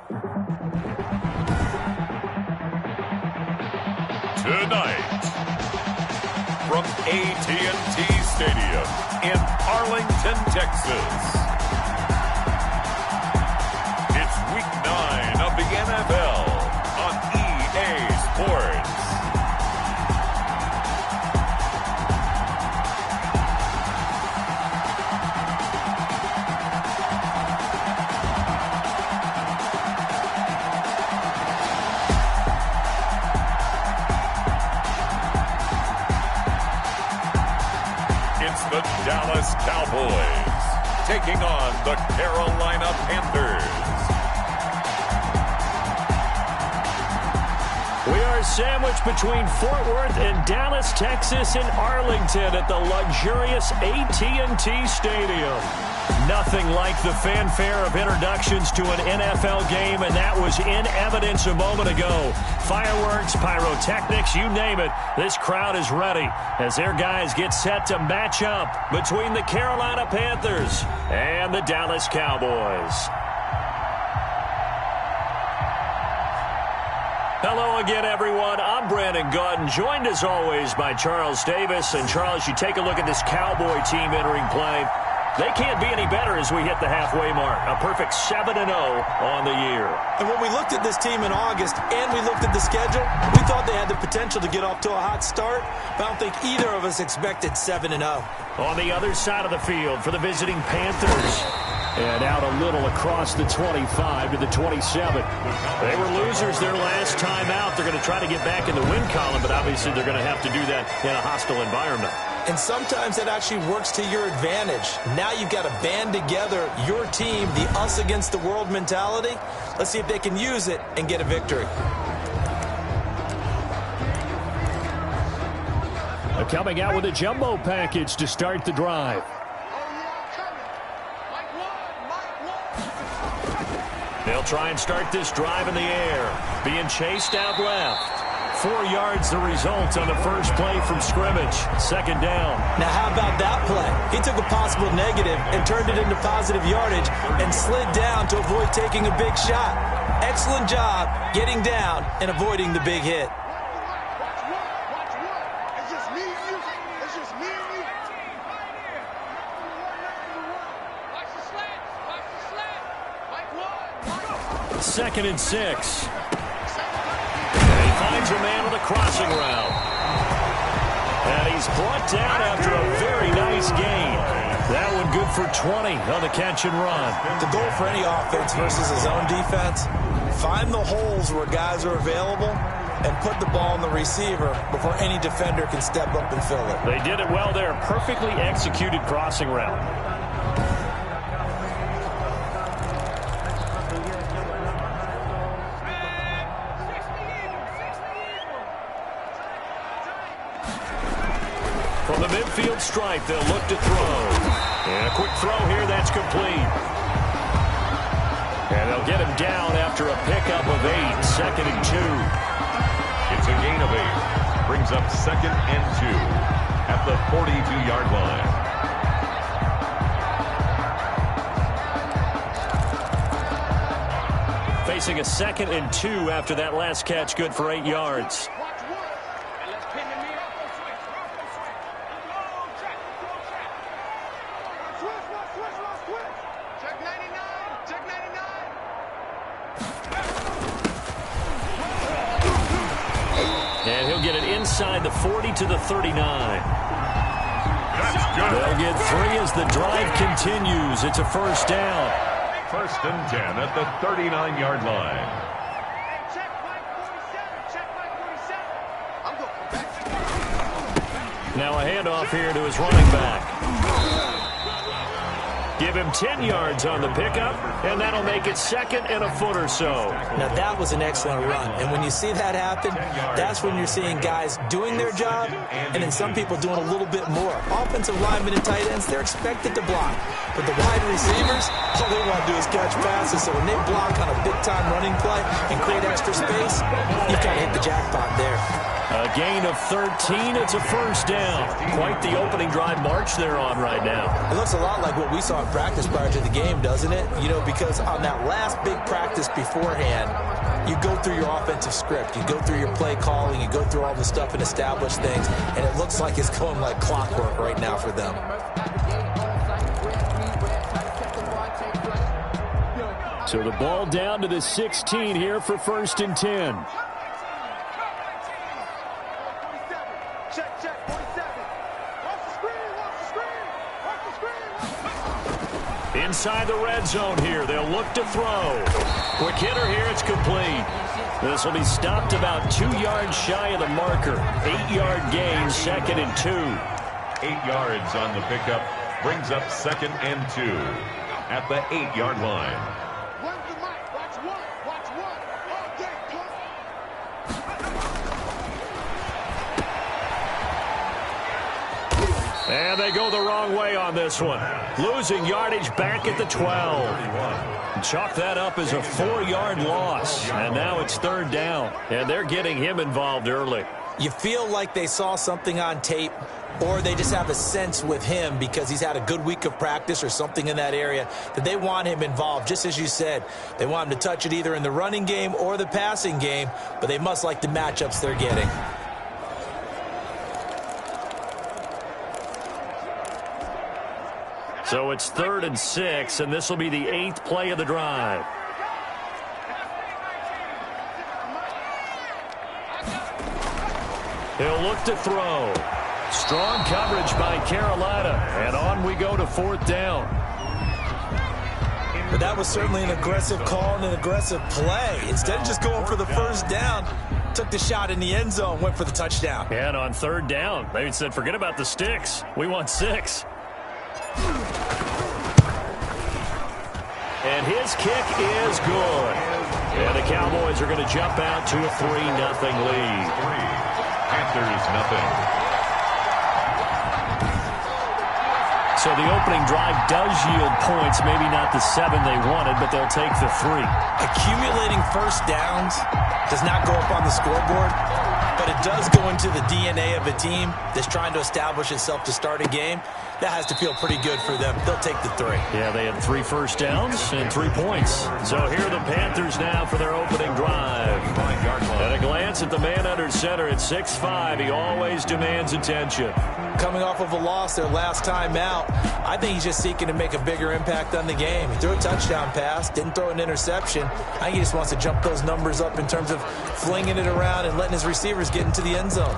Tonight, from AT&T Stadium in Arlington, Texas, it's Week 9 of the NFL on EA Sports. The Dallas Cowboys taking on the Carolina Panthers. We are sandwiched between Fort Worth and Dallas, Texas, and Arlington at the luxurious AT&T Stadium. Nothing like the fanfare of introductions to an NFL game, and that was in evidence a moment ago. Fireworks, pyrotechnics, you name it. This crowd is ready as their guys get set to match up between the Carolina Panthers and the Dallas Cowboys. Hello again, everyone. I'm Brandon Gautin, joined as always by Charles Davis. And Charles, you take a look at this Cowboy team entering play. They can't be any better as we hit the halfway mark. A perfect 7-0 on the year. And when we looked at this team in August and we looked at the schedule, we thought they had the potential to get off to a hot start. But I don't think either of us expected 7-0. On the other side of the field for the visiting Panthers. And out a little across the 25 to the 27. They were losers their last time out. They're going to try to get back in the win column, but obviously they're going to have to do that in a hostile environment. And sometimes that actually works to your advantage. Now you've got to band together your team, the us against the world mentality. Let's see if they can use it and get a victory. Coming out with a jumbo package to start the drive. They'll try and start this drive in the air. Being chased out left. 4 yards the result on the first play from scrimmage. Second down. Now how about that play? He took a possible negative and turned it into positive yardage and slid down to avoid taking a big shot. Excellent job getting down and avoiding the big hit. Second and 6. And he finds a man on a crossing route. And he's brought down after a very nice gain. That one good for 20 on the catch and run. The goal for any offense versus his own defense, find the holes where guys are available and put the ball in the receiver before any defender can step up and fill it. They did it well there. Perfectly executed crossing route. From the midfield stripe, they'll look to throw. And a quick throw here, that's complete. And they'll get him down after a pickup of 8, second and 2. It's a gain of 8. Brings up second and 2 at the 42-yard line. Facing a second and 2 after that last catch, good for 8 yards. And he'll get it inside the 40 to the 39. That's good. They'll get 3 as the drive continues. It's a first down. First and 10 at the 39-yard line. Now a handoff here to his running back. Give him 10 yards on the pickup, and that'll make it second and a foot or so. Now that was an excellent run, and when you see that happen, that's when you're seeing guys doing their job, and then some people doing a little bit more. Offensive linemen and tight ends, they're expected to block. But the wide receivers, all they want to do is catch passes, so when they block on a big big-time running play and create extra space, you've kind of hit the jackpot there. A gain of 13. It's a first down. Quite the opening drive march they're on right now. It looks a lot like what we saw in practice prior to the game, doesn't it? You know, because on that last big practice beforehand, you go through your offensive script. You go through your play calling. You go through all the stuff and establish things. And it looks like it's going like clockwork right now for them. So the ball down to the 16 here for 1st and 10. Inside the red zone here. They'll look to throw. Quick hitter here. It's complete. This will be stopped about 2 yards shy of the marker. 8-yard gain, 2nd and 2. 8 yards on the pickup. Brings up 2nd and 2 at the 8-yard line. And they go the wrong way on this one. Losing yardage back at the 12. Chalk that up as a 4-yard loss. And now it's 3rd down. And they're getting him involved early. You feel like they saw something on tape, or they just have a sense with him because he's had a good week of practice or something in that area that they want him involved. Just as you said, they want him to touch it either in the running game or the passing game, but they must like the matchups they're getting. So it's 3rd and 6, and this will be the 8th play of the drive. He'll look to throw. Strong coverage by Carolina, and on we go to 4th down. But that was certainly an aggressive call and an aggressive play. Instead of just going for the first down, took the shot in the end zone, went for the touchdown. And on 3rd down, they said, forget about the sticks. We want 6. And his kick is good. And the Cowboys are going to jump out to a 3-0 lead. Panthers nothing. So the opening drive does yield points, maybe not the 7 they wanted, but they'll take the 3. Accumulating first downs does not go up on the scoreboard, but it does go into the DNA of a team that's trying to establish itself to start a game. That has to feel pretty good for them. They'll take the 3. Yeah, they had 3 first downs and 3 points. So here are the Panthers now for their opening drive. At a glance at the man under center at 6'5", he always demands attention. Coming off of a loss their last time out, I think he's just seeking to make a bigger impact on the game. He threw a touchdown pass, didn't throw an interception. I think he just wants to jump those numbers up in terms of flinging it around and letting his receivers get into the end zone.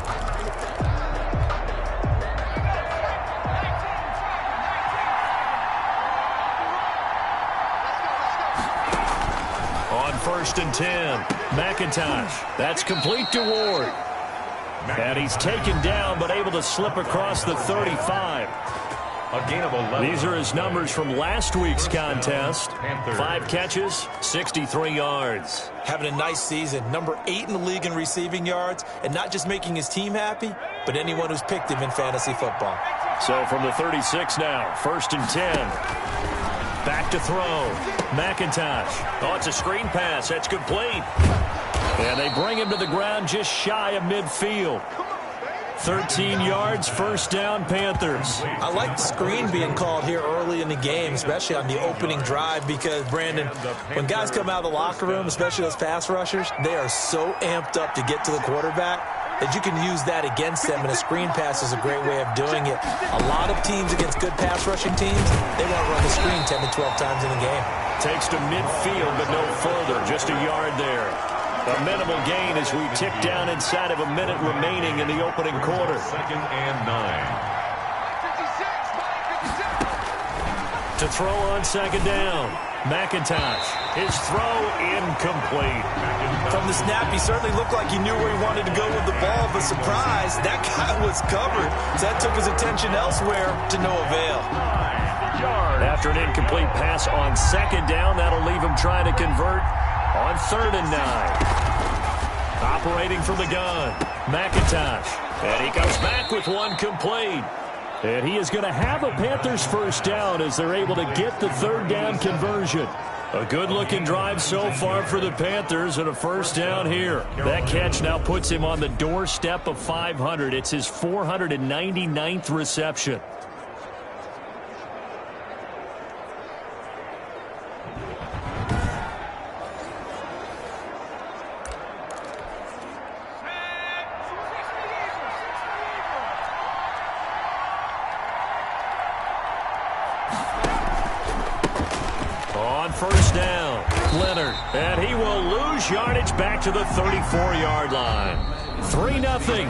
On 1st and 10, McIntosh. That's complete to Ward. And he's taken down but able to slip across the 35. A gain of 11. These are his numbers from last week's contest. 5 catches, 63 yards. Having a nice season. Number 8 in the league in receiving yards. And not just making his team happy, but anyone who's picked him in fantasy football. So from the 36 now, 1st and 10. Back to throw. McIntosh. Oh, it's a screen pass. That's complete. And they bring him to the ground just shy of midfield. 13 yards, 1st down, Panthers. I like the screen being called here early in the game, especially on the opening drive, because, Brandon, when guys come out of the locker room, especially those pass rushers, they are so amped up to get to the quarterback that you can use that against them, and a screen pass is a great way of doing it. A lot of teams against good pass rushing teams, they want to run the screen 10 to 12 times in the game. Takes to midfield, but no further, just a yard there. A minimal gain as we tick down inside of a minute remaining in the opening quarter. 2nd and 9. To throw on 2nd down, McIntosh. His throw incomplete. From the snap, he certainly looked like he knew where he wanted to go with the ball, but surprise, that guy was covered. So that took his attention elsewhere to no avail. After an incomplete pass on 2nd down, that'll leave him trying to convert on 3rd and 9. Operating from the gun, McIntosh. And he comes back with one complete. And he is going to have a Panthers 1st down as they're able to get the 3rd down conversion. A good-looking drive so far for the Panthers and a first down here. That catch now puts him on the doorstep of 500. It's his 499th reception. First down, Leonard, and he will lose yardage back to the 34-yard line. 3-0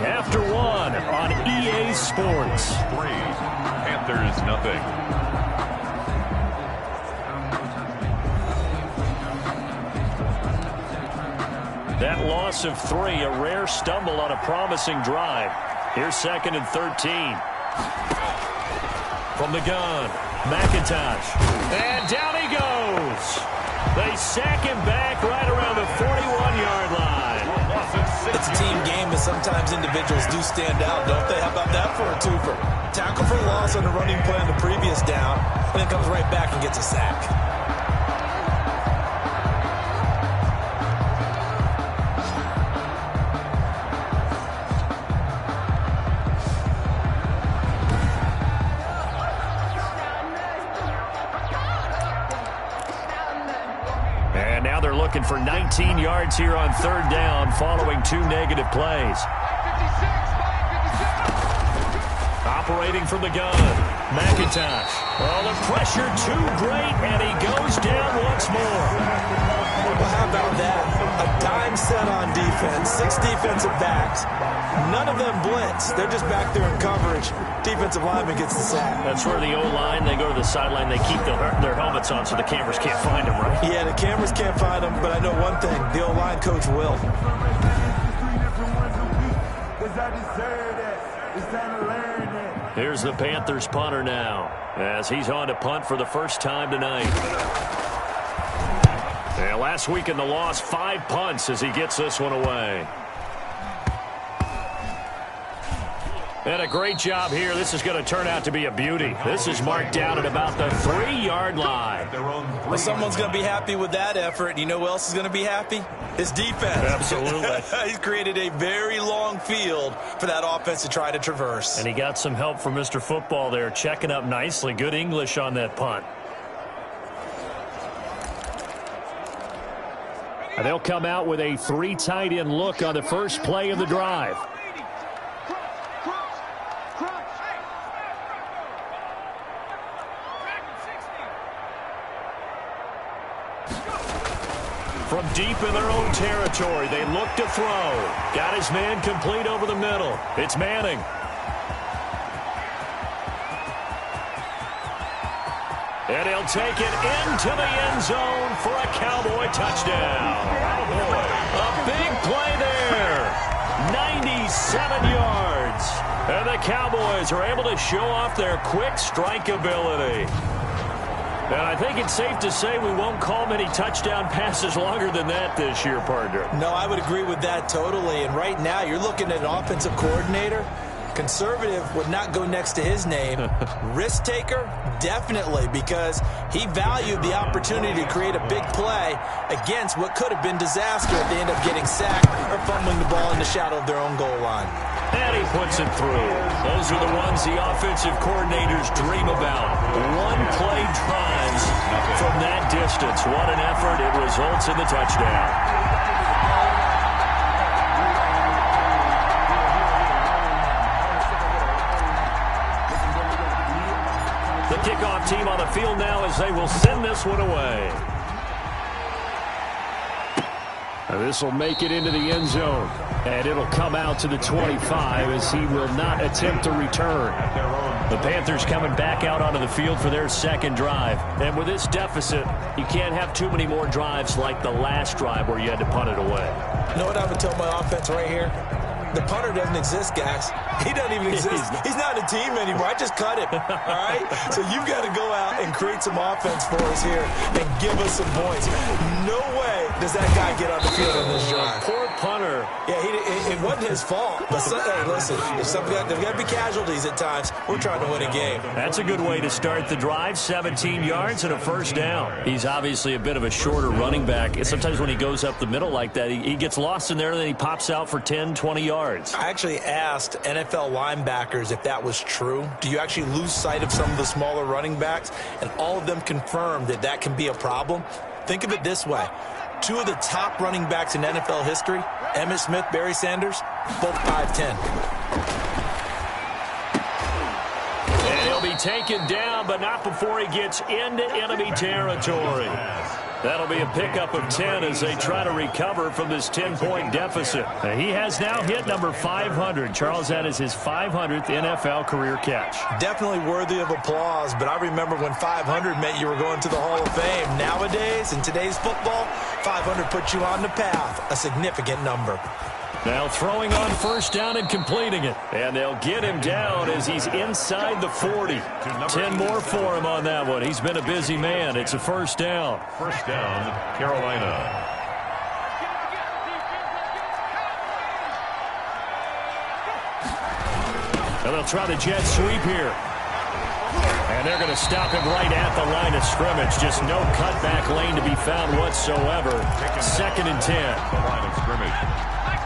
after 1 on EA Sports. 3, Panthers nothing. That loss of 3, a rare stumble on a promising drive. Here's 2nd and 13. From the gun, McIntosh, and down he goes. They sack him back right around the 41-yard line. It's a team game, and sometimes individuals do stand out, don't they? How about that for a twofer? Tackle for loss on the running play on the previous down, and then comes right back and gets a sack. Looking for 19 yards here on 3rd down following 2 negative plays. Operating from the gun, McIntosh. Oh, the pressure too great, and he goes down once more. Well, how about that? A dime set on defense, 6 defensive backs. None of them blitz. They're just back there in coverage. Defensive lineman gets the sack. That's where the O-line, they go to the sideline, they keep their helmets on so the cameras can't find them, right? Yeah, the cameras can't find them, but I know one thing. The O-line coach will. Here's the Panthers punter now, as he's on to punt for the first time tonight. Yeah, last week in the loss, 5 punts as he gets this one away. And a great job here. This is going to turn out to be a beauty. This is marked down at about the 3-yard line. Well, someone's going to be happy with that effort. You know who else is going to be happy? His defense. Absolutely. He's created a very long field for that offense to try to traverse. And he got some help from Mr. Football there, checking up nicely. Good English on that punt. And they'll come out with a 3 tight end look on the first play of the drive. From deep in their own territory, they look to throw. Got his man complete over the middle. It's Manning. And he'll take it into the end zone for a Cowboy touchdown. A big play there. 97 yards. And the Cowboys are able to show off their quick strike ability. And I think it's safe to say we won't call many touchdown passes longer than that this year, partner. No, I would agree with that totally. And right now, you're looking at an offensive coordinator. Conservative would not go next to his name. Risk taker, definitely, because he valued the opportunity to create a big play against what could have been disaster if they end up getting sacked or fumbling the ball in the shadow of their own goal line. And he puts it through. Those are the ones the offensive coordinators dream about. One-play drives from that distance. What an effort. It results in the touchdown. The kickoff team on the field now as they will send this one away. This will make it into the end zone. And it'll come out to the 25 as he will not attempt to return. The Panthers coming back out onto the field for their second drive. And with this deficit, you can't have too many more drives like the last drive where you had to punt it away. You know what I would tell my offense right here? The punter doesn't exist, guys. He doesn't even exist. He's not a team anymore. I just cut him, all right? So you've got to go out and create some offense for us here and give us some points. No way does that guy get on the field in this drive. Poor punter. Yeah, it wasn't his fault. But, hey, listen, there's got to be casualties at times. We're trying to win a game. That's a good way to start the drive. 17 yards and a first down. He's obviously a bit of a shorter running back. Sometimes when he goes up the middle like that, he gets lost in there, and then he pops out for 10, 20 yards. I actually asked NFL linebackers if that was true. Do you actually lose sight of some of the smaller running backs? And all of them confirmed that that can be a problem. Think of it this way. Two of the top running backs in NFL history, Emmitt Smith, Barry Sanders, both 5'10". And he'll be taken down, but not before he gets into enemy territory. That'll be a pickup of 10 as they try to recover from this 10-point deficit. He has now hit number 500. Charles, that is his 500th NFL career catch. Definitely worthy of applause, but I remember when 500 meant you were going to the Hall of Fame. Nowadays, in today's football, 500 puts you on the path, a significant number. Now throwing on first down and completing it. And they'll get him down as he's inside the 40. 10 more for him on that one. He's been a busy man. It's a first down. First down, Carolina. And they'll try the jet sweep here. And they're going to stop him right at the line of scrimmage. Just no cutback lane to be found whatsoever. Second and 10. The line of scrimmage.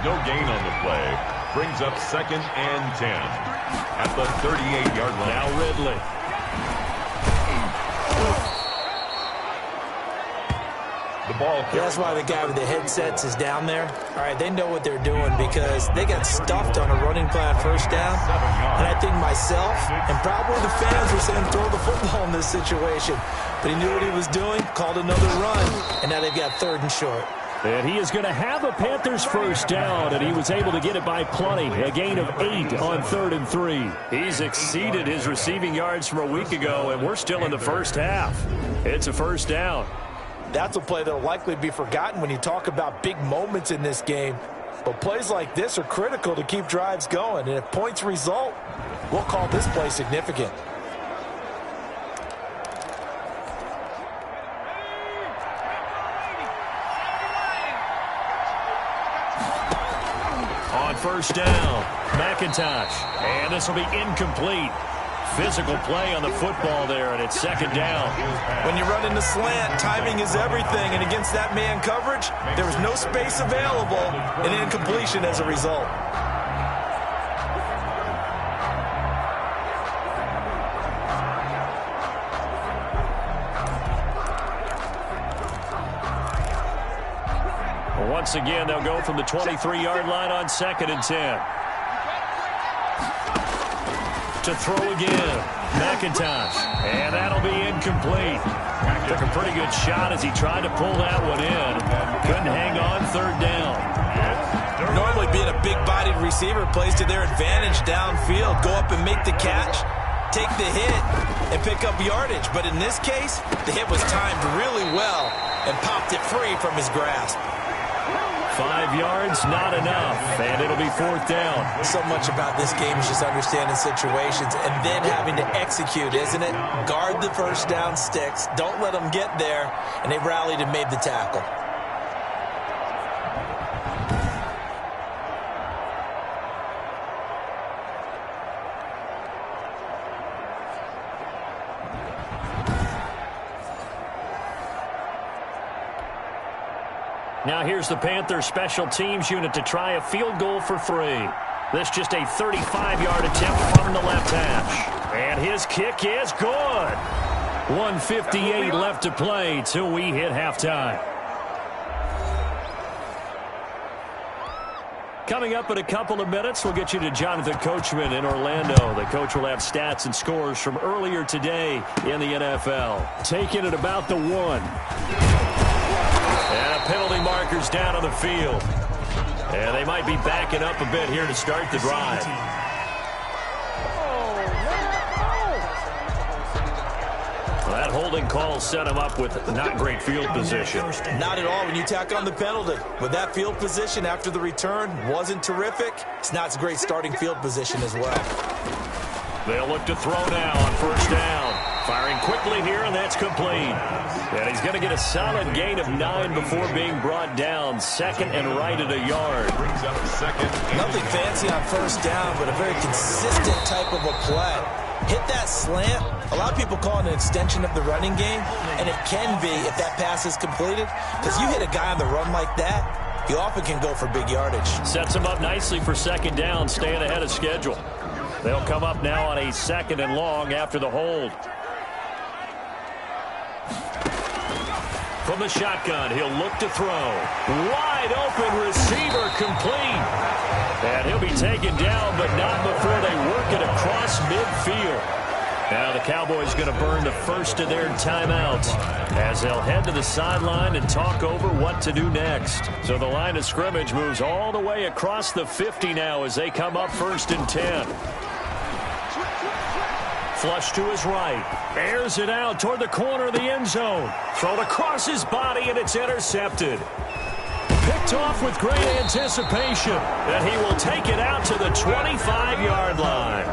No gain on the play. Brings up second and 10 at the 38-yard line. Now Ridley. The ball. That's why the guy with the headsets is down there. All right, they know what they're doing because they got stuffed on a running plan first down. And I think myself and probably the fans were saying throw the football in this situation. But he knew what he was doing, called another run, and now they've got third and short. And he is going to have a Panthers first down, and he was able to get it by plenty. A gain of 8 on 3rd and 3. He's exceeded his receiving yards from a week ago, and we're still in the first half. It's a first down. That's a play that will likely be forgotten when you talk about big moments in this game. But plays like this are critical to keep drives going. And if points result, we'll call this play significant. On first down, McIntosh. And this will be incomplete. Physical play on the football there, and it's second down. When you run in the slant, timing is everything, and against that man coverage, there was no space available, and incompletion as a result. Once again, they'll go from the 23-yard line on second and 10. To throw again, McIntosh, and that'll be incomplete. Took a pretty good shot as he tried to pull that one in. Couldn't hang on, third down. Normally being a big-bodied receiver plays to their advantage downfield. Go up and make the catch, take the hit, and pick up yardage. But in this case, the hit was timed really well and popped it free from his grasp. 5 yards, not enough, and it'll be fourth down. So much about this game is just understanding situations and then having to execute, isn't it? Guard the first down sticks. Don't let them get there, and they rallied and made the tackle. Now here's the Panthers special teams unit to try a field goal for 3. This just a 35-yard attempt from the left hash. And his kick is good. 1:58 left to play till we hit halftime. Coming up in a couple of minutes, we'll get you to Jonathan Coachman in Orlando. The coach will have stats and scores from earlier today in the NFL. Taking it about the 1. And a penalty marker's down on the field. And they might be backing up a bit here to start the drive. That holding call set him up with not great field position. Not at all when you tack on the penalty. With that field position after the return wasn't terrific, it's not a great starting field position as well. They'll look to throw now on first down. Firing quickly here, and that's complete. And he's going to get a solid gain of 9 before being brought down. Second and right at a yard. Brings up second. Nothing fancy on first down, but a very consistent type of a play. Hit that slant. A lot of people call it an extension of the running game, and it can be if that pass is completed. Because you hit a guy on the run like that, you often can go for big yardage. Sets him up nicely for second down, staying ahead of schedule. They'll come up now on a second and long after the hold. From the shotgun, he'll look to throw. Wide open receiver complete. And he'll be taken down, but not before they work it across midfield. Now the Cowboys going to burn the first of their timeouts as they'll head to the sideline and talk over what to do next. So the line of scrimmage moves all the way across the 50 now as they come up first and 10. Flush to his right. Airs it out toward the corner of the end zone. Thrown across his body, and it's intercepted. Picked off with great anticipation. And he will take it out to the 25-yard line.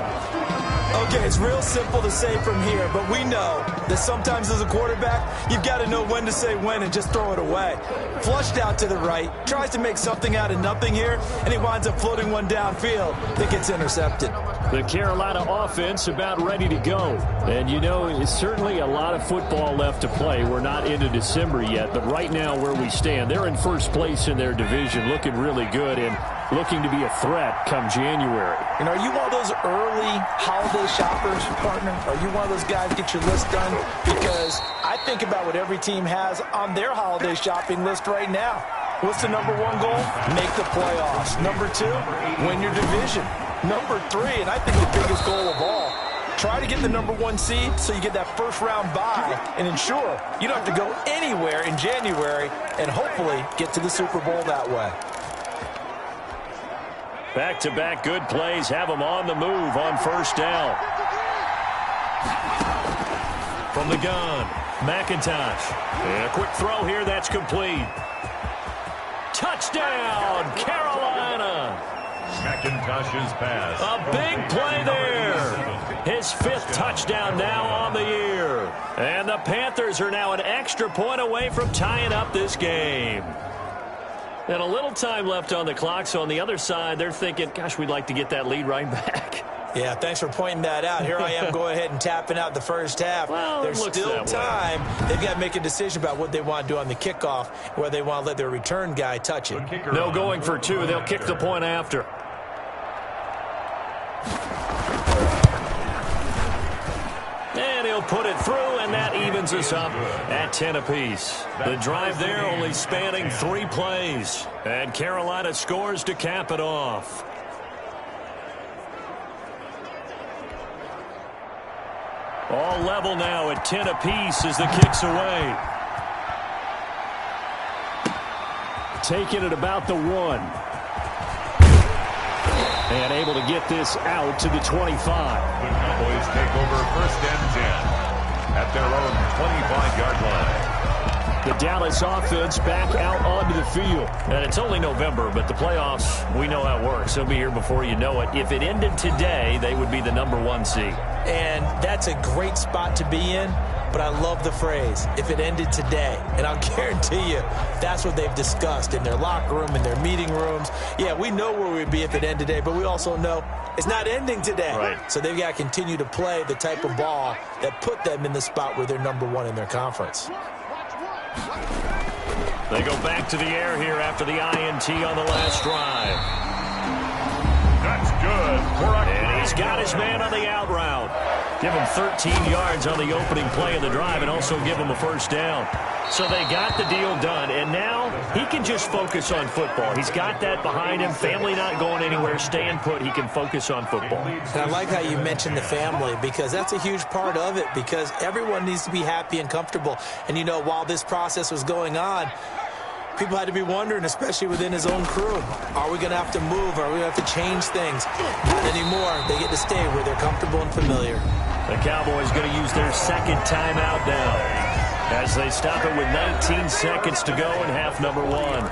Okay, it's real simple to say from here, but we know that sometimes as a quarterback, you've got to know when to say when and just throw it away. Flushed out to the right, tries to make something out of nothing here, and he winds up floating one downfield that gets intercepted. The Carolina offense about ready to go. And, you know, it's certainly a lot of football left to play. We're not into December yet, but right now where we stand, they're in first place in their division, looking really good and looking to be a threat come January. And are you one of those early holiday shoppers, partner? Are you one of those guys get your list done? Because I think about what every team has on their holiday shopping list right now. What's the number one goal? Make the playoffs. Number 2, win your division. Number 3, and I think the biggest goal of all, try to get the number 1 seed so you get that first round bye and ensure you don't have to go anywhere in January and hopefully get to the Super Bowl that way. Back-to-back good plays have them on the move on first down. From the gun, McIntosh. And a quick throw here, that's complete. Touchdown, Carolina! McIntosh's pass. A big play there. His 5th touchdown now on the year. And the Panthers are now an extra point away from tying up this game. And a little time left on the clock, so on the other side, they're thinking, gosh, we'd like to get that lead right back. Yeah, thanks for pointing that out. Here I am going ahead and tapping out the first half. Well, there's still time. They've got to make a decision about what they want to do on the kickoff, where they want to let their return guy touch it. No going for 2. They'll kick the point after. And he'll put it through, and that evens us up at 10 apiece. The drive there only spanning 3 plays. And Carolina scores to cap it off. All level now at 10 apiece as the kick's away. Taking it about the 1. And able to get this out to the 25. The Cowboys take over first and 10 at their own 25-yard line. The Dallas offense back out onto the field. And it's only November, but the playoffs, we know how it works. They'll be here before you know it. If it ended today, they would be the number 1 seed. And that's a great spot to be in. But I love the phrase, if it ended today. And I'll guarantee you, that's what they've discussed in their locker room, in their meeting rooms. Yeah, we know where we'd be if it ended today, but we also know it's not ending today. Right. So they've got to continue to play the type of ball that put them in the spot where they're number 1 in their conference. They go back to the air here after the INT on the last drive. That's good. And he's got his man on the out route. Give him 13 yards on the opening play of the drive and also give him a first down. So they got the deal done, and now he can just focus on football. He's got that behind him, family not going anywhere, staying put. He can focus on football. And I like how you mentioned the family, because that's a huge part of it, because everyone needs to be happy and comfortable. And, you know, while this process was going on, people had to be wondering, especially within his own crew, are we going to have to move? Are we going to have to change things? Not anymore. They get to stay where they're comfortable and familiar. The Cowboys going to use their second timeout now as they stop it with 19 seconds to go in half number one.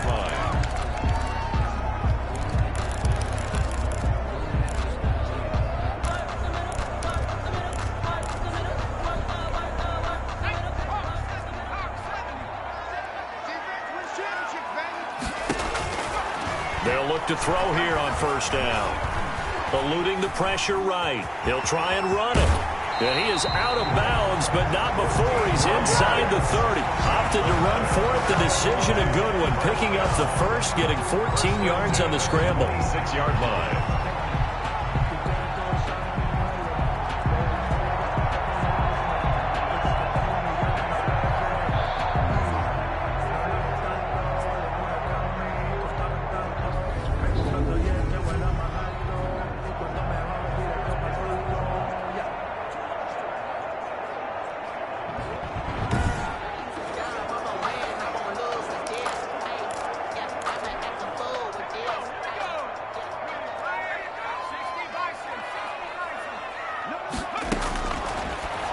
They'll look to throw here on first down. Eluding the pressure right. He'll try and run it. And he is out of bounds, but not before he's inside the 30. Opted to run for it. The decision a good one. Picking up the first, getting 14 yards on the scramble. 6-yard line.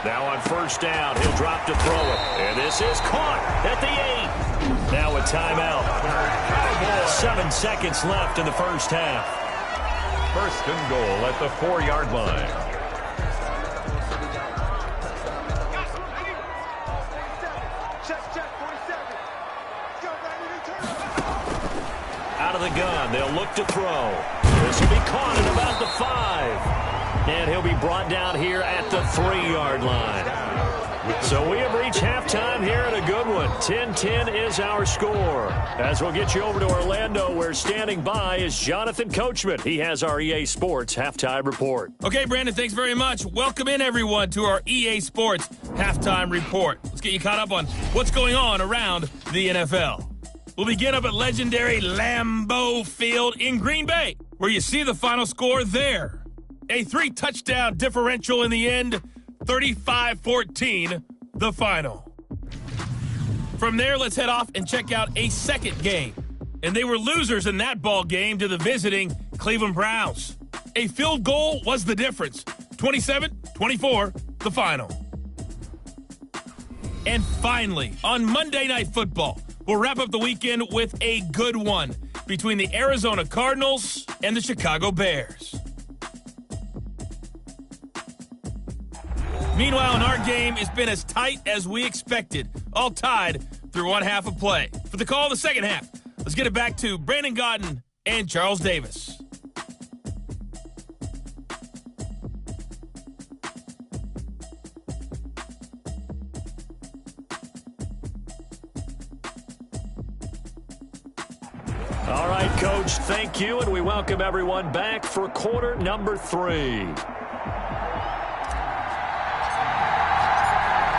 Now on first down, he'll drop to throw it. And this is caught at the 8. Now a timeout. 7 seconds left in the first half. First and goal at the 4-yard line. Out of the gun, they'll look to throw. This will be caught at about the 5. And he'll be brought down here at the 3-yard line. So we have reached halftime here at a good one. 10-10 is our score. As we'll get you over to Orlando, where standing by is Jonathan Coachman. He has our EA Sports halftime report. Okay, Brandon, thanks very much. Welcome in, everyone, to our EA Sports halftime report. Let's get you caught up on what's going on around the NFL. We'll begin up at legendary Lambeau Field in Green Bay, where you see the final score there. A 3-touchdown differential in the end, 35-14, the final. From there, let's head off and check out a second game. And they were losers in that ball game to the visiting Cleveland Browns. A field goal was the difference. 27-24, the final. And finally, on Monday Night Football, we'll wrap up the weekend with a good one between the Arizona Cardinals and the Chicago Bears. Meanwhile, in our game, it's been as tight as we expected, all tied through one half of play. For the call of the second half, let's get it back to Brandon Godden and Charles Davis. All right, Coach, thank you, and we welcome everyone back for quarter number 3.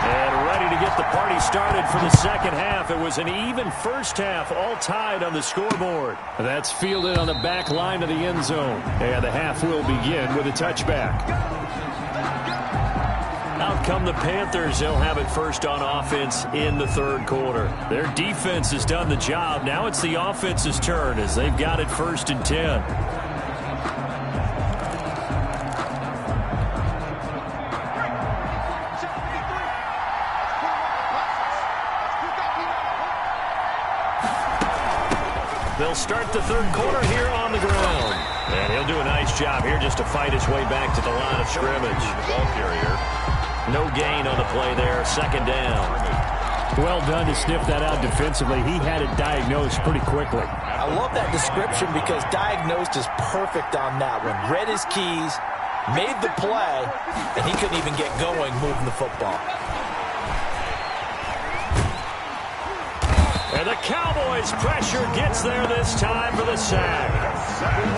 And ready to get the party started for the second half. It was an even first half, all tied on the scoreboard. That's fielded on the back line of the end zone. And the half will begin with a touchback. Out come the Panthers. They'll have it first on offense in the third quarter. Their defense has done the job. Now it's the offense's turn as they've got it 1st and 10. They'll start the third quarter here on the ground. And he'll do a nice job here just to fight his way back to the line of scrimmage. Ball carrier. No gain on the play there. Second down. Well done to sniff that out defensively. He had it diagnosed pretty quickly. I love that description because diagnosed is perfect on that one. Read his keys, made the play, and he couldn't even get going moving the football. And the Cowboys' pressure gets there this time for the sack.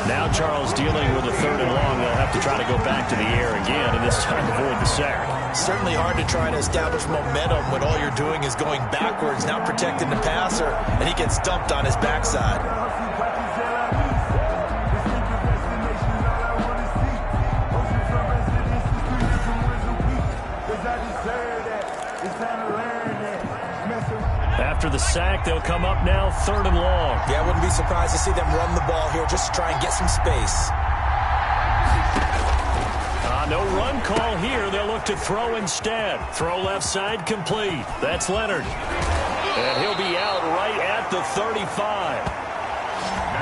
Now Charles dealing with a 3rd and long. They'll have to try to go back to the air again, and this time avoid the sack. Certainly hard to try to establish momentum when all you're doing is going backwards, now protecting the passer, and he gets dumped on his backside. After the sack, they'll come up now 3rd and long. Yeah, I wouldn't be surprised to see them run the ball here just to try and get some space. No run call here. They'll look to throw instead. Throw left side complete. That's Leonard. And he'll be out right at the 35.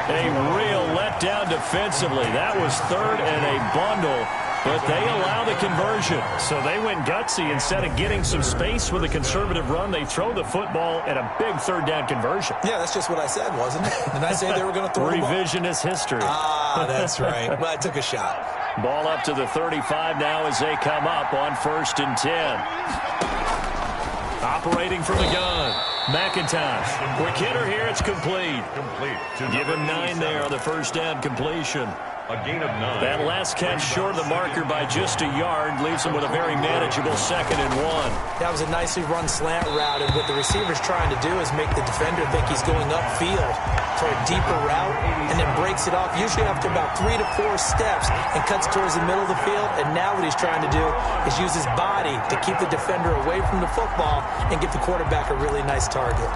A real letdown defensively. That was third and a bundle, but they allow the conversion. So they went gutsy. Instead of getting some space with a conservative run, they throw the football at a big third down conversion. Yeah, that's just what I said, wasn't it? Didn't I say they were going to throw the ball? Revisionist history. That's right. But I took a shot. Ball up to the 35 now as they come up on 1st and 10. Operating from the gun. McIntosh. Quick hitter here. It's complete. Give him 9 there on the first down completion. A gain of 9. That last catch short of the marker by just a yard leaves him with a very manageable 2nd and 1. That was a nicely run slant route, and what the receiver's trying to do is make the defender think he's going upfield for a deeper route and then breaks it off, usually after about 3 to 4 steps, and cuts towards the middle of the field. And now what he's trying to do is use his body to keep the defender away from the football and give the quarterback a really nice target.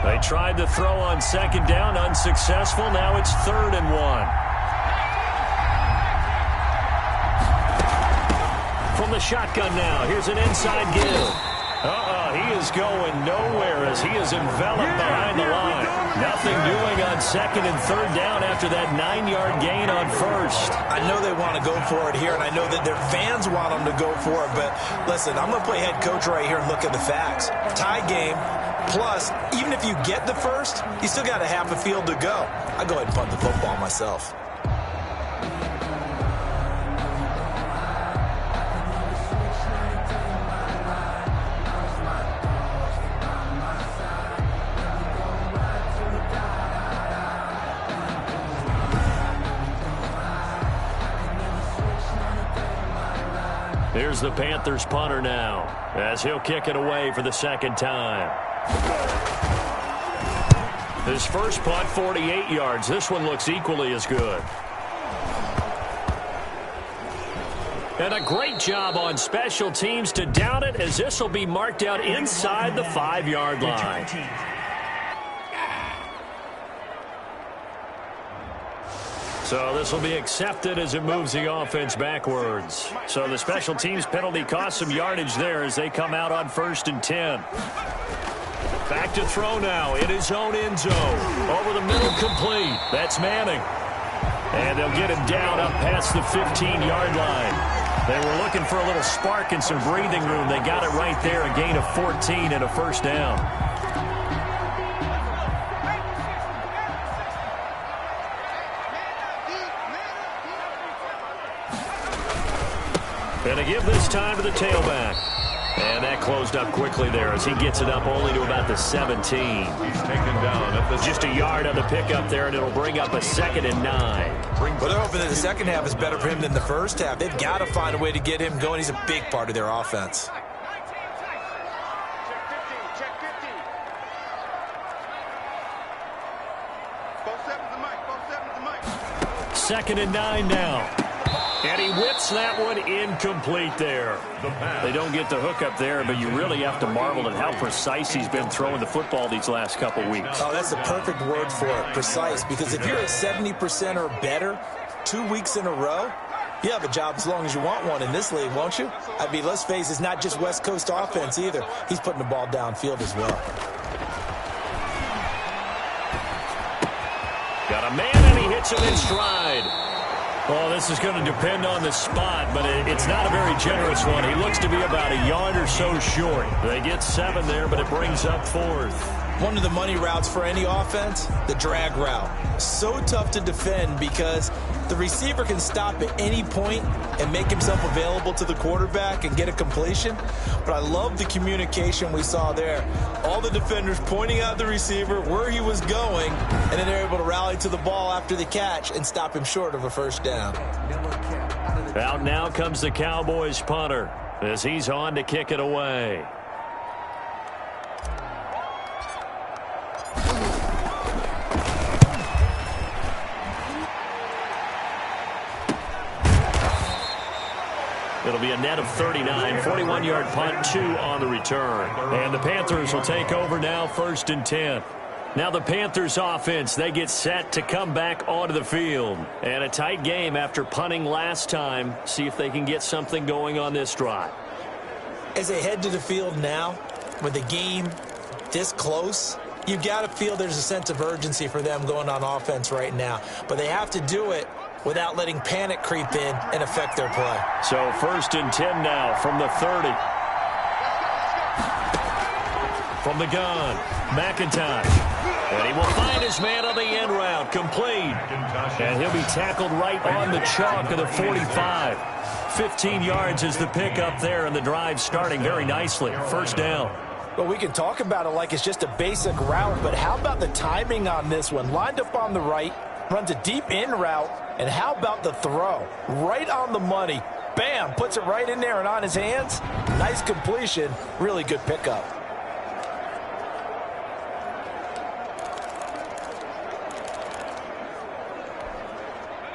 They tried to throw on 2nd down, unsuccessful. Now it's 3rd and 1. From the shotgun now, here's an inside give. He is going nowhere as he is enveloped behind the line. Nothing doing on 2nd and 3rd down after that 9-yard gain on 1st. I know they want to go for it here, and I know that their fans want them to go for it, but listen, I'm going to play head coach right here and look at the facts. Tie game, plus, even if you get the first, you still got a half a field to go. I go ahead and punt the football myself. Here's the Panthers punter now as he'll kick it away for the 2nd time. His first punt, 48 yards. This one looks equally as good. And a great job on special teams to down it, as this will be marked out inside the 5-yard line. So this will be accepted as it moves the offense backwards. So the special teams penalty cost some yardage there as they come out on 1st and 10. Back to throw now in his own end zone. Over the middle, complete. That's Manning. And they'll get him down up past the 15-yard line. They were looking for a little spark and some breathing room. They got it right there, a gain of 14 and a first down. And a give this time to the tailback. And that closed up quickly there as he gets it up only to about the 17. He's taken down at the Just a yard on the pickup there, and it'll bring up a 2nd and 9. Well, they're hoping that the second half is better for him than the first half. They've got to find a way to get him going. He's a big part of their offense. Second and 9 now. And he whips that one incomplete there. They don't get the hook up there, but you really have to marvel at how precise he's been throwing the football these last couple weeks. Oh, that's the perfect word for it, precise. Because if you're at 70% or better 2 weeks in a row, you have a job as long as you want one in this league, won't you? I mean, let's face it, it's not just West Coast offense either. He's putting the ball downfield as well. Got a man, and he hits him in stride. Well, this is going to depend on the spot, but it's not a very generous one. He looks to be about a yard or so short. They get 7 there, but it brings up 4th. One of the money routes for any offense, the drag route. So tough to defend because the receiver can stop at any point and make himself available to the quarterback and get a completion. But I love the communication we saw there. All the defenders pointing out the receiver, where he was going, and then they're able to rally to the ball after the catch and stop him short of a first down. Out now comes the Cowboys punter as he's on to kick it away. It'll be a net of 39, 41-yard punt, 2 on the return. And the Panthers will take over now, 1st and 10. Now the Panthers offense, they get set to come back onto the field. And a tight game after punting last time. See if they can get something going on this drive. As they head to the field now, with the game this close, you've got to feel there's a sense of urgency for them going on offense right now. But they have to do it without letting panic creep in and affect their play. So 1st and 10 now from the 30. From the gun, McIntosh. And he will find his man on the end route, complete. And he'll be tackled right on the chalk of the 45. 15 yards is the pickup there, and the drive starting very nicely. 1st down. Well, we can talk about it like it's just a basic route, but how about the timing on this one? Lined up on the right, runs a deep in route, and how about the throw? Right on the money. Bam, puts it right in there and on his hands. Nice completion, really good pickup.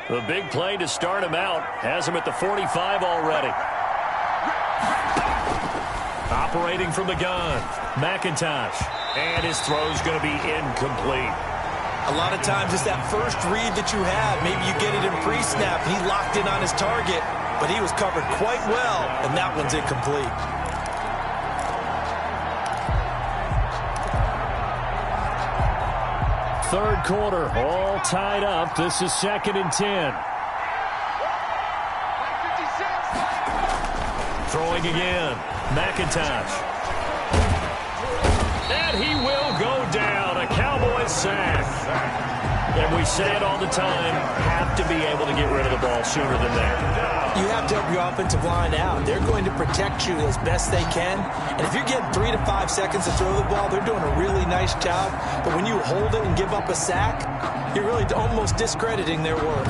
The big play to start him out has him at the 45 already. Operating from the gun, McIntosh. And his throw's going to be incomplete. A lot of times it's that first read that you have. Maybe you get it in pre-snap, and he locked in on his target, but he was covered quite well, and that one's incomplete. Third quarter, all tied up. This is 2nd and 10. Throwing again, McIntosh. And he will go down. A Cowboys sack. And we say it all the time, have to be able to get rid of the ball sooner than that. You have to help your offensive line out. They're going to protect you as best they can. And if you're getting 3 to 5 seconds to throw the ball, they're doing a really nice job. But when you hold it and give up a sack, you're really almost discrediting their work.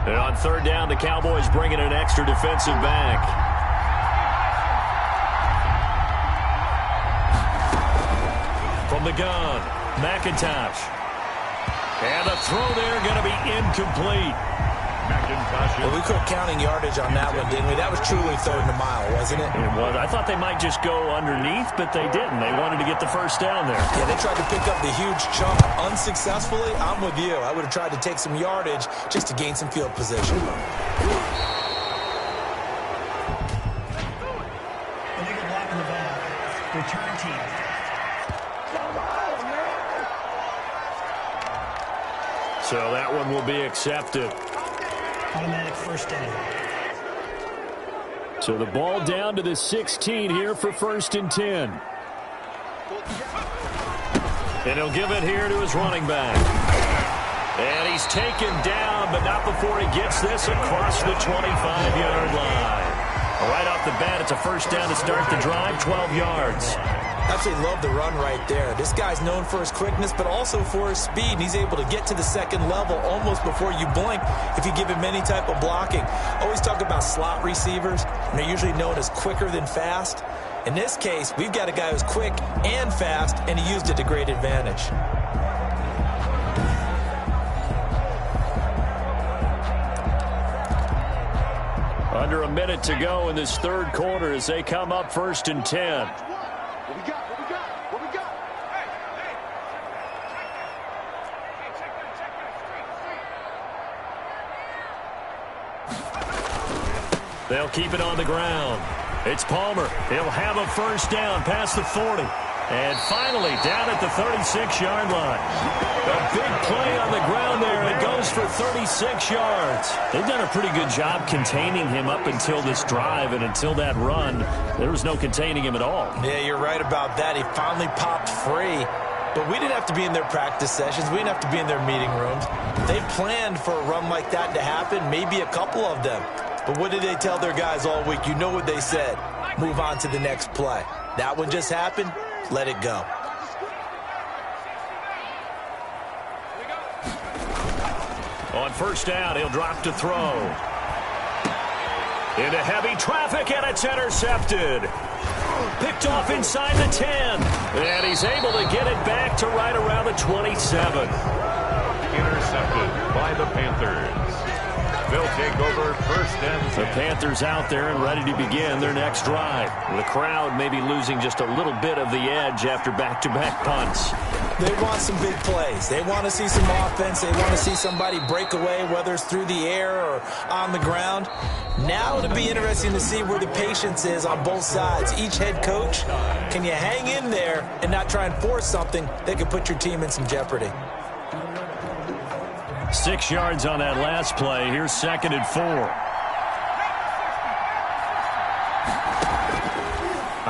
And on 3rd down, the Cowboys bring in an extra defensive back. From the gun, McIntosh. And the throw there going to be incomplete. Well, we quit counting yardage on that one, didn't we? That was truly 3rd and a mile, wasn't it? It was. I thought they might just go underneath, but they didn't. They wanted to get the 1st down there. Yeah, they tried to pick up the huge chunk unsuccessfully. I'm with you. I would have tried to take some yardage just to gain some field position. Illegal block in the back. Return team. So that one will be accepted. Automatic 1st down. So the ball down to the 16 here for 1st and 10. And he'll give it here to his running back. And he's taken down, but not before he gets this across the 25-yard line. Right off the bat, it's a 1st down to start the drive, 12 yards. Absolutely love the run right there. This guy's known for his quickness, but also for his speed. He's able to get to the 2nd level almost before you blink if you give him any type of blocking. Always talk about slot receivers, and they're usually known as quicker than fast. In this case, we've got a guy who's quick and fast, and he used it to great advantage. Under a minute to go in this 3rd quarter as they come up 1st and 10. What we got? What we got? What we got? They'll keep it on the ground. It's Palmer. He'll have a 1st down past the 40. And finally down at the 36-yard line. A big play on the ground there. It goes for 36 yards. They've done a pretty good job containing him up until this drive, and until that run, there was no containing him at all. Yeah, you're right about that. He finally popped free. But we didn't have to be in their practice sessions. We didn't have to be in their meeting rooms. They planned for a run like that to happen, maybe a couple of them. But what did they tell their guys all week? You know what they said. Move on to the next play. That one just happened. Let it go. On 1st down, he'll drop to throw. Into heavy traffic, and it's intercepted. Picked off inside the 10. And he's able to get it back to right around the 27. Intercepted by the Panthers. They'll take over first and 10. The Panthers out there and ready to begin their next drive. The crowd may be losing just a little bit of the edge after back-to-back punts. They want some big plays. They want to see some offense. They want to see somebody break away, whether it's through the air or on the ground. Now it'll be interesting to see where the patience is on both sides. Each head coach, can you hang in there and not try and force something that could put your team in some jeopardy? 6 yards on that last play. Here's 2nd and 4.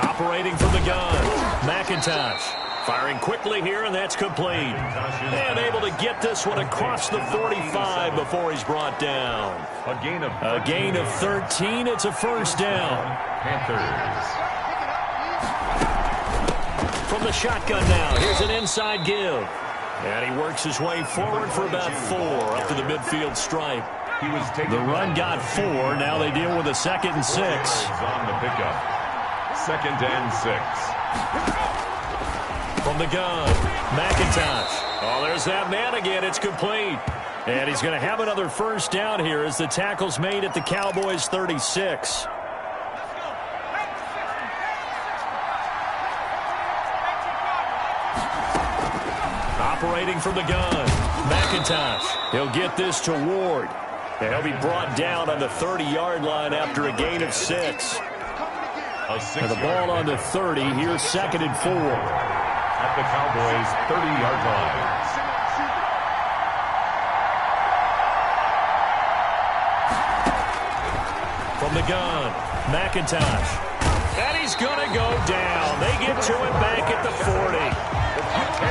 Operating from the gun, McIntosh. Firing quickly here, and that's complete. And able to get this one across the 45 before he's brought down. A gain of 13. It's a first down. Panthers. From the shotgun now, here's an inside give. And he works his way forward for about 4 up to the midfield stripe. The run got 4. Now they deal with a 2nd and 6. On the pickup. 2nd and 6. From the gun, McIntosh. Oh, there's that man again. It's complete. And he's going to have another first down here as the tackle's made at the Cowboys' 36. Operating from the gun, McIntosh. He'll get this to Ward. And he'll be brought down on the 30-yard line after a gain of 6. And the ball on the 30. Here's 2nd and 4. At the Cowboys' 30-yard line. From the gun, McIntosh. And he's going to go down. They get to him back at the 40.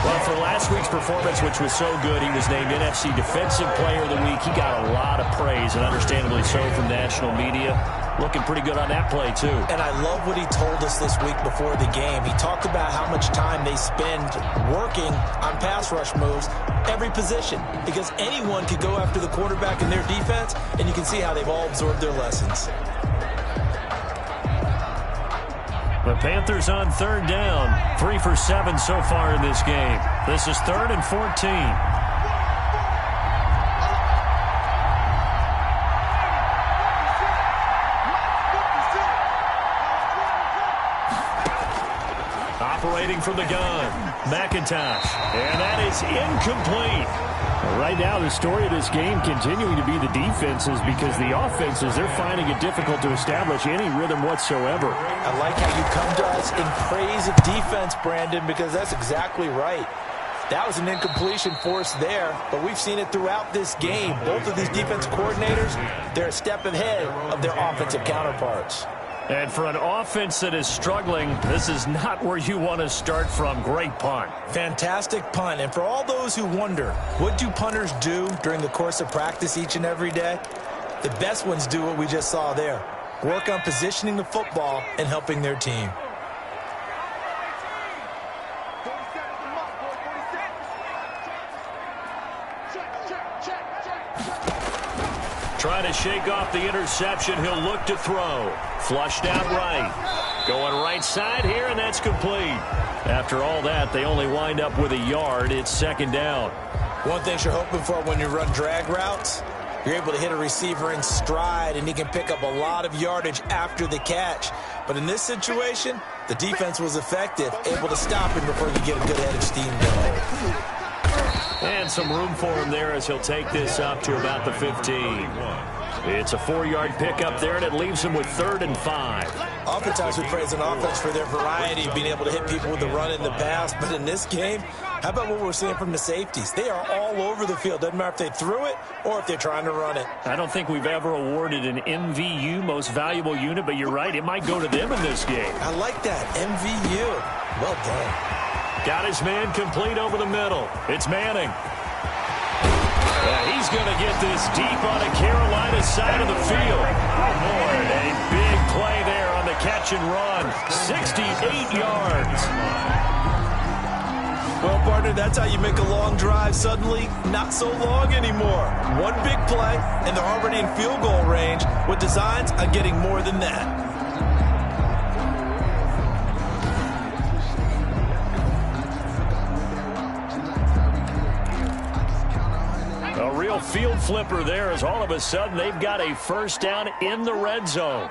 Well, for last week's performance, which was so good, he was named NFC Defensive Player of the Week. He got a lot of praise, and understandably so, from national media. Looking pretty good on that play, too. And I love what he told us this week before the game. He talked about how much time they spend working on pass rush moves, every position, because anyone could go after the quarterback in their defense, and you can see how they've all absorbed their lessons. The Panthers on 3rd down. 3 for 7 so far in this game. This is 3rd and 14. Operating from the gun, McIntosh. And that is incomplete. Right now, the story of this game continuing to be the defenses, because the offenses, they're finding it difficult to establish any rhythm whatsoever. I like how you come to us in praise of defense, Brandon, because that's exactly right. That was an incompletion forced there, but we've seen it throughout this game. Both of these defense coordinators, they're a step ahead of their offensive counterparts. And for an offense that is struggling, this is not where you want to start from. Great punt. Fantastic punt. And for all those who wonder, what do punters do during the course of practice each and every day? The best ones do what we just saw there. Work on positioning the football and helping their team. Trying to shake off the interception. He'll look to throw. Flushed out right. Going right side here, and that's complete. After all that, they only wind up with a yard. It's 2nd down. One thing you're hoping for when you run drag routes, you're able to hit a receiver in stride, and he can pick up a lot of yardage after the catch. But in this situation, the defense was effective, able to stop him before you get a good head of steam going. And some room for him there as he'll take this up to about the 15. It's a 4-yard pickup there, and it leaves him with 3rd and 5. Oftentimes we praise an offense for their variety, being able to hit people with the run in the pass. But in this game, how about what we're seeing from the safeties? They are all over the field. Doesn't matter if they threw it or if they're trying to run it. I don't think we've ever awarded an MVU, most valuable unit, but you're right, it might go to them in this game. I like that, MVU. Well done. Got his man complete over the middle. It's Manning. He's going to get this deep on the Carolina side of the field. Boy, a big play there on the catch and run. 68 yards. Well, partner, that's how you make a long drive suddenly not so long anymore. One big play, and they're already in field goal range with designs on getting more than that. real field flipper there as all of a sudden they've got a first down in the red zone.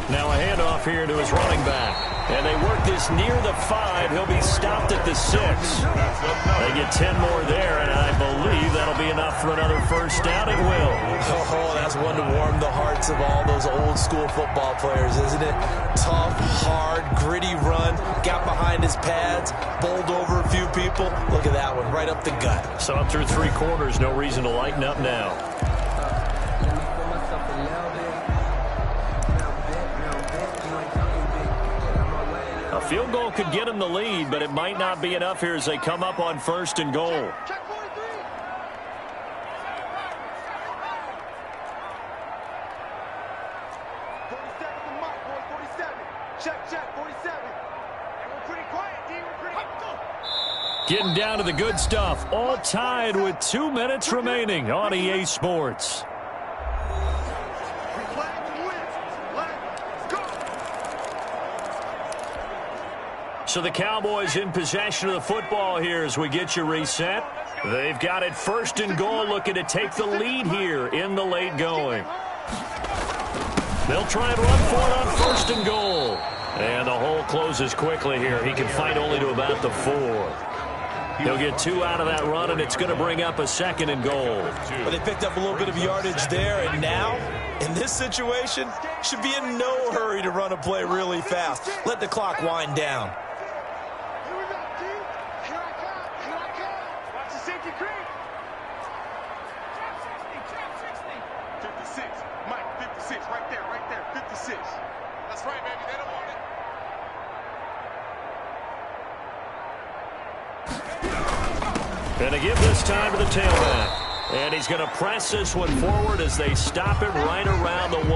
Now a handoff here to his running back. And they work this near the 5. He'll be stopped at the 6. They get 10 more there, and I believe that'll be enough for another first down. It will. Oh, that's one to warm the hearts of all those old-school football players, isn't it? Tough, hard, gritty run. Got behind his pads, bowled over a few people. Look at that one, right up the gut. So up through 3 quarters, no reason to lighten up now. A field goal could get him the lead, but it might not be enough here as they come up on 1st and goal. Getting down to the good stuff, all tied with 2 minutes remaining on EA Sports. So the Cowboys in possession of the football here as we get you reset. They've got it 1st and goal, looking to take the lead here in the late going. They'll try and run for it on 1st and goal. And the hole closes quickly here. He can fight only to about the 4. He'll get 2 out of that run, and it's going to bring up a 2nd and goal. But they picked up a little bit of yardage there, and now, in this situation, should be in no hurry to run a play really fast. Let the clock wind down. And to give this time to the tailback. And he's going to press this one forward as they stop him right around the 1.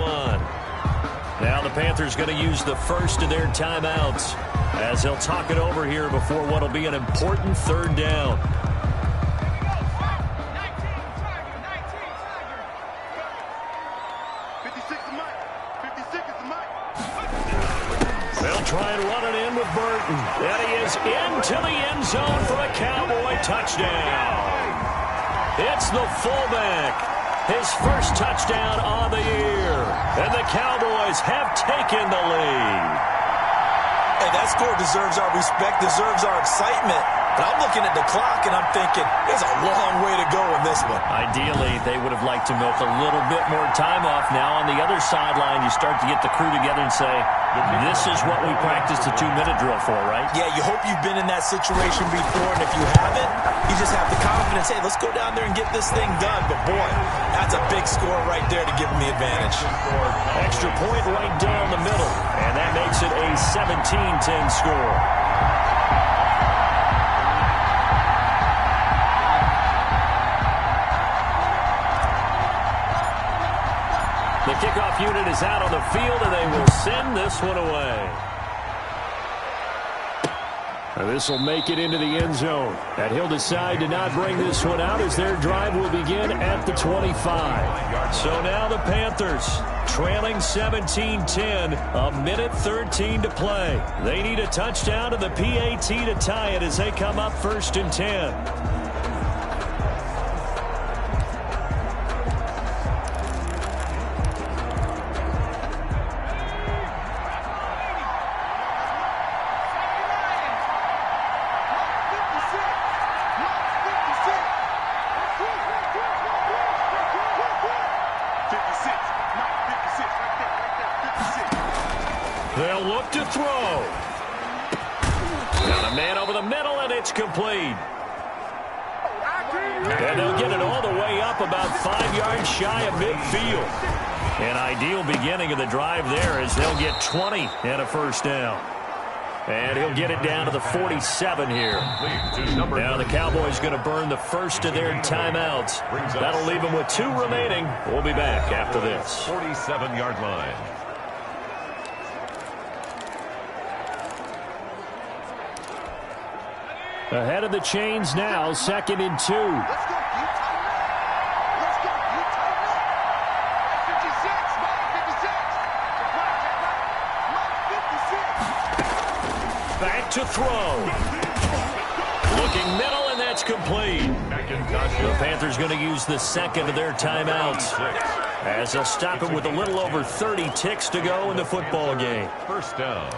Now the Panthers going to use the first of their timeouts as they'll talk it over here before what will be an important 3rd down. They'll try and run it in with Burton. And he is into the end zone for a Cowboy touchdown. It's the fullback. His first touchdown on the year. And the Cowboys have taken the lead. Hey, that score deserves our respect, deserves our excitement. But I'm looking at the clock, and I'm thinking, there's a long way to go in this one. Ideally, they would have liked to milk a little bit more time off. Now on the other sideline, you start to get the crew together and say, this is what we practiced the 2-minute drill for, right? Yeah, you hope you've been in that situation before, and if you haven't, you just have the confidence, hey, let's go down there and get this thing done. But, boy, that's a big score right there to give them the advantage. Extra point right down the middle, and that makes it a 17-10 score. The kickoff unit is out on the field, and they will send this one away. This will make it into the end zone. And he'll decide to not bring this one out as their drive will begin at the 25. So now the Panthers trailing 17-10, a minute 13 to play. They need a touchdown and the PAT to tie it as they come up 1st and 10. They'll look to throw. Got a man over the middle, and it's complete. And they'll get it all the way up about 5 yards shy of midfield. An ideal beginning of the drive there as they'll get 20 and a first down. And he'll get it down to the 47 here. Now the Cowboys going to burn the first of their timeouts. That'll leave them with 2 remaining. We'll be back after this. 47-yard line. Ahead of the chains now, 2nd and 2. Back to throw. Looking middle, and that's complete. The Panthers going to use the second of their timeouts as they'll stop it with a little over 30 ticks to go in the football game. First down.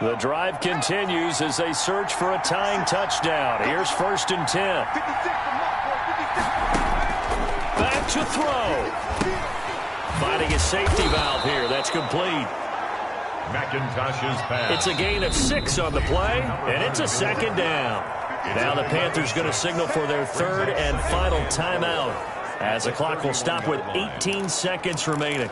The drive continues as they search for a tying touchdown. Here's 1st and 10. Back to throw. Finding a safety valve here. That's complete. McIntosh's pass. It's a gain of 6 on the play, and it's a 2nd down. Now the Panthers going to signal for their 3rd and final timeout as the clock will stop with 18 seconds remaining.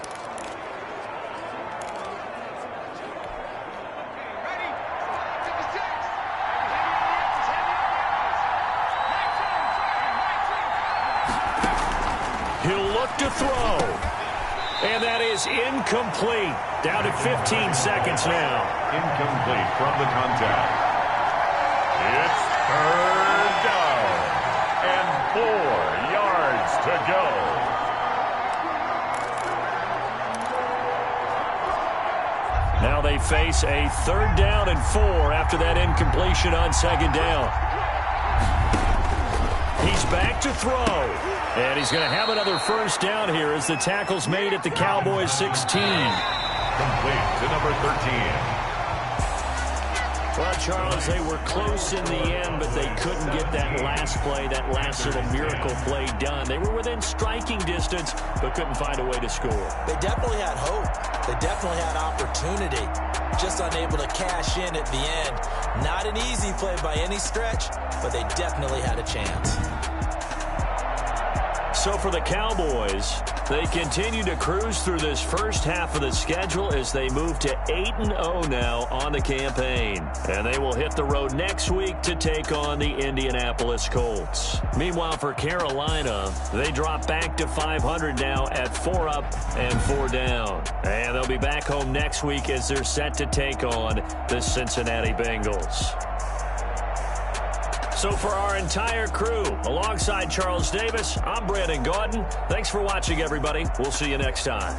He'll look to throw. And that is incomplete. Down to 15 seconds now. Incomplete from the contact. It's 3rd down. And 4 yards to go. Now they face a 3rd down and 4 after that incompletion on 2nd down. He's back to throw. And he's going to have another 1st down here as the tackle's made at the Cowboys 16. Complete to number 13. Well, Charles, they were close in the end, but they couldn't get that last play, that last little miracle play done. They were within striking distance, but couldn't find a way to score. They definitely had hope. They definitely had opportunity. Just unable to cash in at the end. Not an easy play by any stretch, but they definitely had a chance. So for the Cowboys, they continue to cruise through this first half of the schedule as they move to 8-0 now on the campaign. And they will hit the road next week to take on the Indianapolis Colts. Meanwhile, for Carolina, they drop back to 500 now at 4 up and 4 down. And they'll be back home next week as they're set to take on the Cincinnati Bengals. So for our entire crew, alongside Charles Davis, I'm Brandon Gaudin. Thanks for watching, everybody. We'll see you next time.